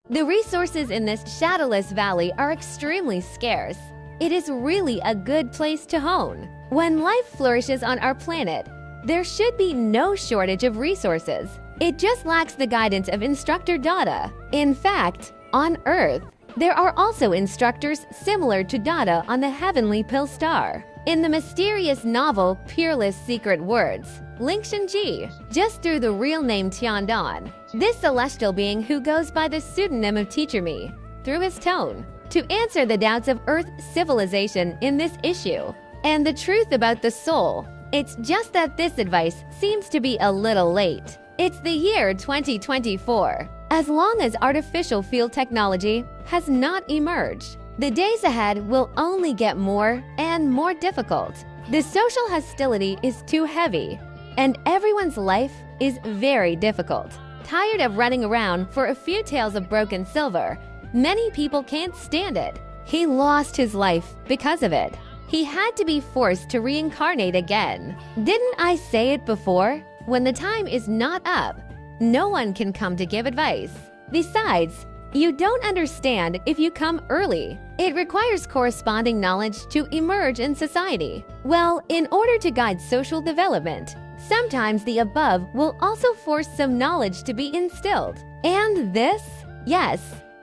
The resources in this shadowless valley are extremely scarce. It is really a good place to hone. When life flourishes on our planet, there should be no shortage of resources. It just lacks the guidance of instructor Dada. In fact, on Earth, there are also instructors similar to Dada on the heavenly pill star. In the mysterious novel Peerless Secret Words, Lingxian Ji, just through the real name Tiandon, this celestial being who goes by the pseudonym of Teacher Me, through his tone, to answer the doubts of Earth civilization in this issue, and the truth about the soul. It's just that this advice seems to be a little late. It's the year 2024. As long as artificial field technology has not emerged, the days ahead will only get more and more difficult. The social hostility is too heavy, and everyone's life is very difficult. Tired of running around for a few tales of broken silver, many people can't stand it. He lost his life because of it. He had to be forced to reincarnate again. Didn't I say it before? When the time is not up, no one can come to give advice. Besides, you don't understand if you come early. It requires corresponding knowledge to emerge in society. Well, in order to guide social development, sometimes the above will also force some knowledge to be instilled. And this? Yes,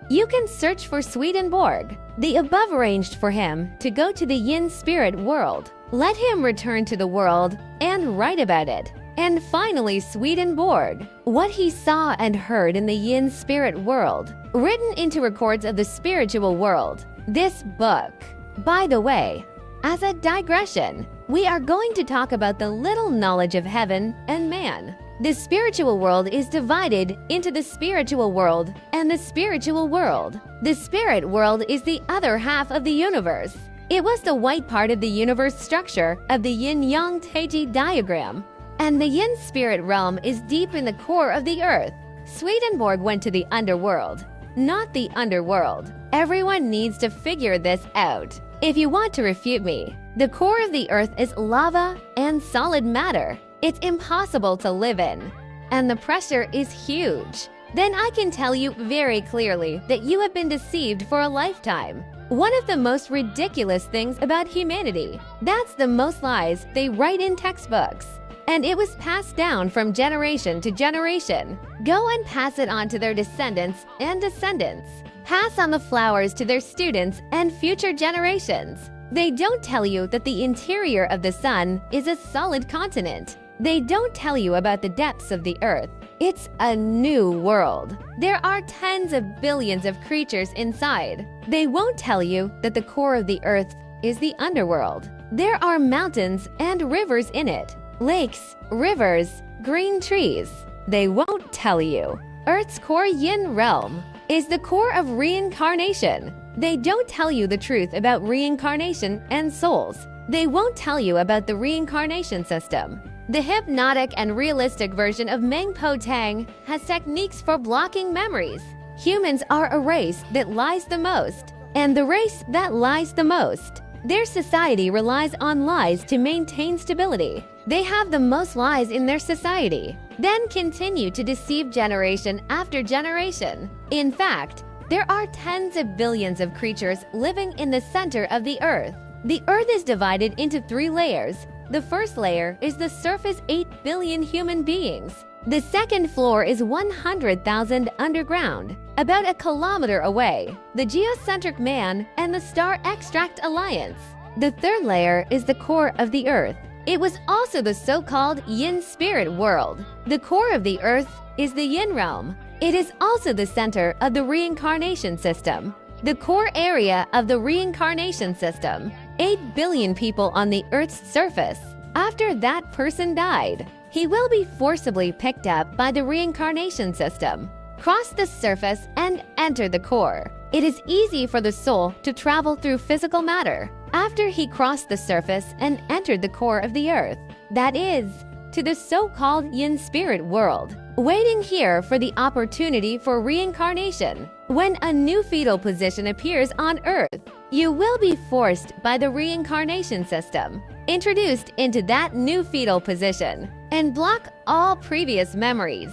you can search for Schwedenberg. The above arranged for him to go to the yin spirit world. Let him return to the world and write about it. And finally, Schwedenberg, what he saw and heard in the yin spirit world, written into records of the spiritual world. This book. By the way, as a digression, we are going to talk about the little knowledge of heaven and man. The spiritual world is divided into the spiritual world and the spiritual world. The spirit world is the other half of the universe. It was the white part of the universe structure of the yin-yang Taiji diagram. And the yin spirit realm is deep in the core of the earth. Schwedenberg went to the underworld, not the underworld. Everyone needs to figure this out. If you want to refute me, the core of the earth is lava and solid matter. It's impossible to live in, and the pressure is huge. Then I can tell you very clearly that you have been deceived for a lifetime. One of the most ridiculous things about humanity. That's the most lies they write in textbooks. And it was passed down from generation to generation. Go and pass it on to their descendants and descendants. Pass on the flowers to their students and future generations. They don't tell you that the interior of the sun is a solid continent. They don't tell you about the depths of the earth. It's a new world. There are tens of billions of creatures inside. They won't tell you that the core of the earth is the underworld. There are mountains and rivers in it. Lakes, rivers, green trees. They won't tell you. Earth's core yin realm is the core of reincarnation. They don't tell you the truth about reincarnation and souls. They won't tell you about the reincarnation system. The hypnotic and realistic version of Meng Po Tang has techniques for blocking memories. Humans are a race that lies the most, and the race that lies the most. Their society relies on lies to maintain stability. They have the most lies in their society, then continue to deceive generation after generation. In fact, there are tens of billions of creatures living in the center of the earth. The earth is divided into 3 layers. The first layer is the surface 8 billion human beings. The second floor is 100,000 underground, about a kilometer away, the geocentric man and the Star Extract Alliance. The third layer is the core of the earth. It was also the so-called yin spirit world. The core of the earth is the yin realm. It is also the center of the reincarnation system. The core area of the reincarnation system. 8 billion people on the earth's surface. After that person died, he will be forcibly picked up by the reincarnation system, cross the surface, and enter the core. It is easy for the soul to travel through physical matter after he crossed the surface and entered the core of the earth, that is, to the so-called yin spirit world, waiting here for the opportunity for reincarnation. When a new fetal position appears on earth, you will be forced by the reincarnation system, introduced into that new fetal position, and block all previous memories.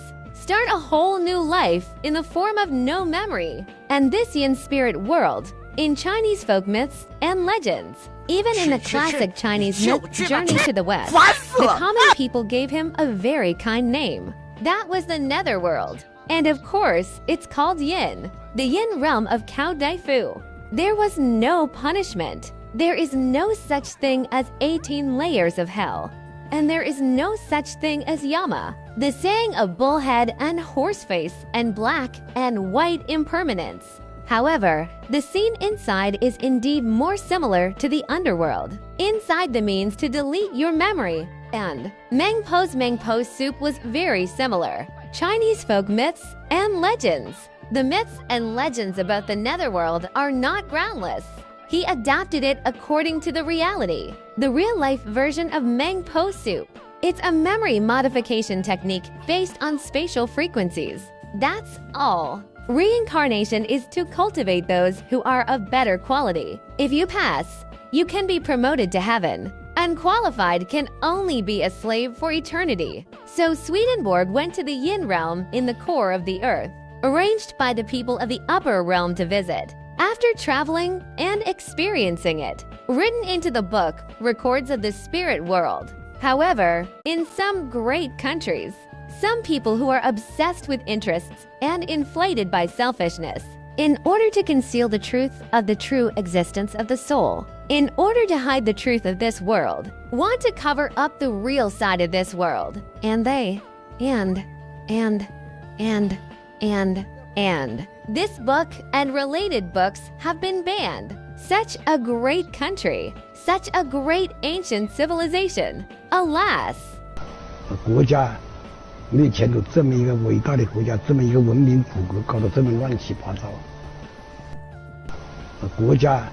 start a whole new life in the form of no memory. And this yin spirit world, in Chinese folk myths and legends, even in the classic Chinese myth Journey to the West, the common people gave him a very kind name. That was the netherworld. And of course, it's called yin, the yin realm of Cao Dai Fu. There was no punishment. There is no such thing as 18 layers of hell. And there is no such thing as Yama, the saying of bullhead and horseface and black and white impermanence. However, the scene inside is indeed more similar to the underworld. Inside the means to delete your memory, and Meng Po's soup was very similar. Chinese folk myths and legends. The myths and legends about the netherworld are not groundless. He adapted it according to the reality, the real-life version of Meng Po soup. It's a memory modification technique based on spatial frequencies. That's all. Reincarnation is to cultivate those who are of better quality. If you pass, you can be promoted to heaven. Unqualified can only be a slave for eternity. So Schwedenberg went to the yin realm in the core of the earth, arranged by the people of the upper realm to visit. After traveling and experiencing it, written into the book records of the spirit world. However, in some great countries, some people who are obsessed with interests and inflated by selfishness, in order to conceal the truth of the true existence of the soul, in order to hide the truth of this world, want to cover up the real side of this world. And this book and related books have been banned. Such a great country, such a great ancient civilization. Alas! 国家没有前途，这么一个伟大的国家，这么一个文明古国，搞得这么乱七八糟。国家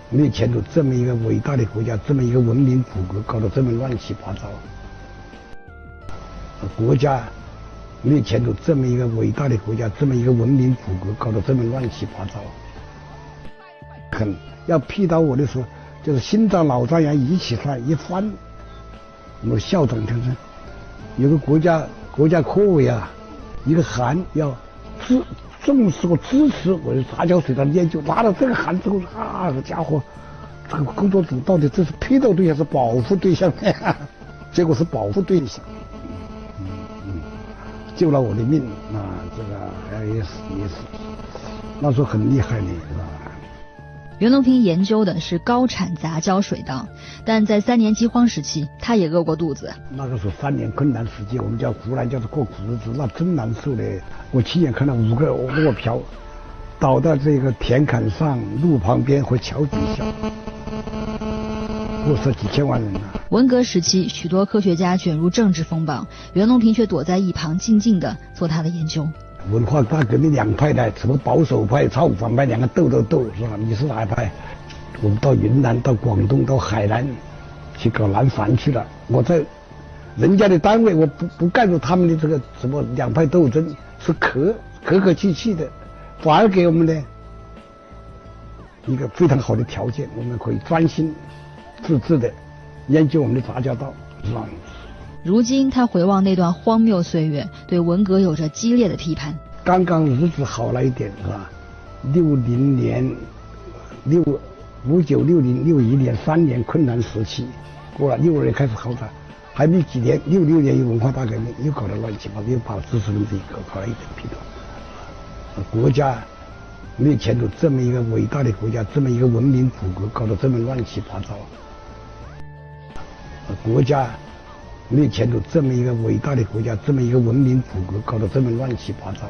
没有前途，这么一个伟大的国家，这么一个文明古国，搞得这么乱七八糟。国家没有前途，这么一个伟大的国家，这么一个文明古国，搞得这么乱七八糟。要批到我的时候，就是心脏老张羊一起算一翻。我们校长先生有个国家科委啊，一个函要重视和支持我的杂交水稻的研究，拿到这个函之后，啊，这家伙，这个工作组到底这是批斗对象是保护对象？结果是保护对象，救了我的命啊！这个也是，那时候很厉害的，是吧？袁隆平研究的是高产杂交水稻，但在3年饥荒时期，他也饿过肚子。那个时候3年困难时期，我们叫湖南叫做过苦日子，那真难受的。我亲眼看到5个卧瓢倒在这个田坎上、路旁边和桥底下，过世几千万人啊。文革时期，许多科学家卷入政治风暴，袁隆平却躲在一旁静静地做他的研究。文化大革命两派的，什么保守派、造反派，两个斗，是吧？你是哪一派？我们到云南、到广东、到海南去搞南繁去了。我在人家的单位，我不干入他们的这个什么两派斗争，是客气的，反而给我们的一个非常好的条件，我们可以专心致志的研究我们的杂交稻，是吧？如今他回望那段荒谬岁月，对文革有着激烈的批判。刚刚日子好了一点，是吧？60年、59、60、61年3年困难时期过了，62年开始好转，还没几年，66年有文化大革命，又搞得乱七八糟，又把知识分子搞了一点批斗。国家没有前途，这么一个伟大的国家，这么一个文明古国，搞得这么乱七八糟。国家没有前途，这么一个伟大的国家，这么一个文明古国，搞得这么乱七八糟。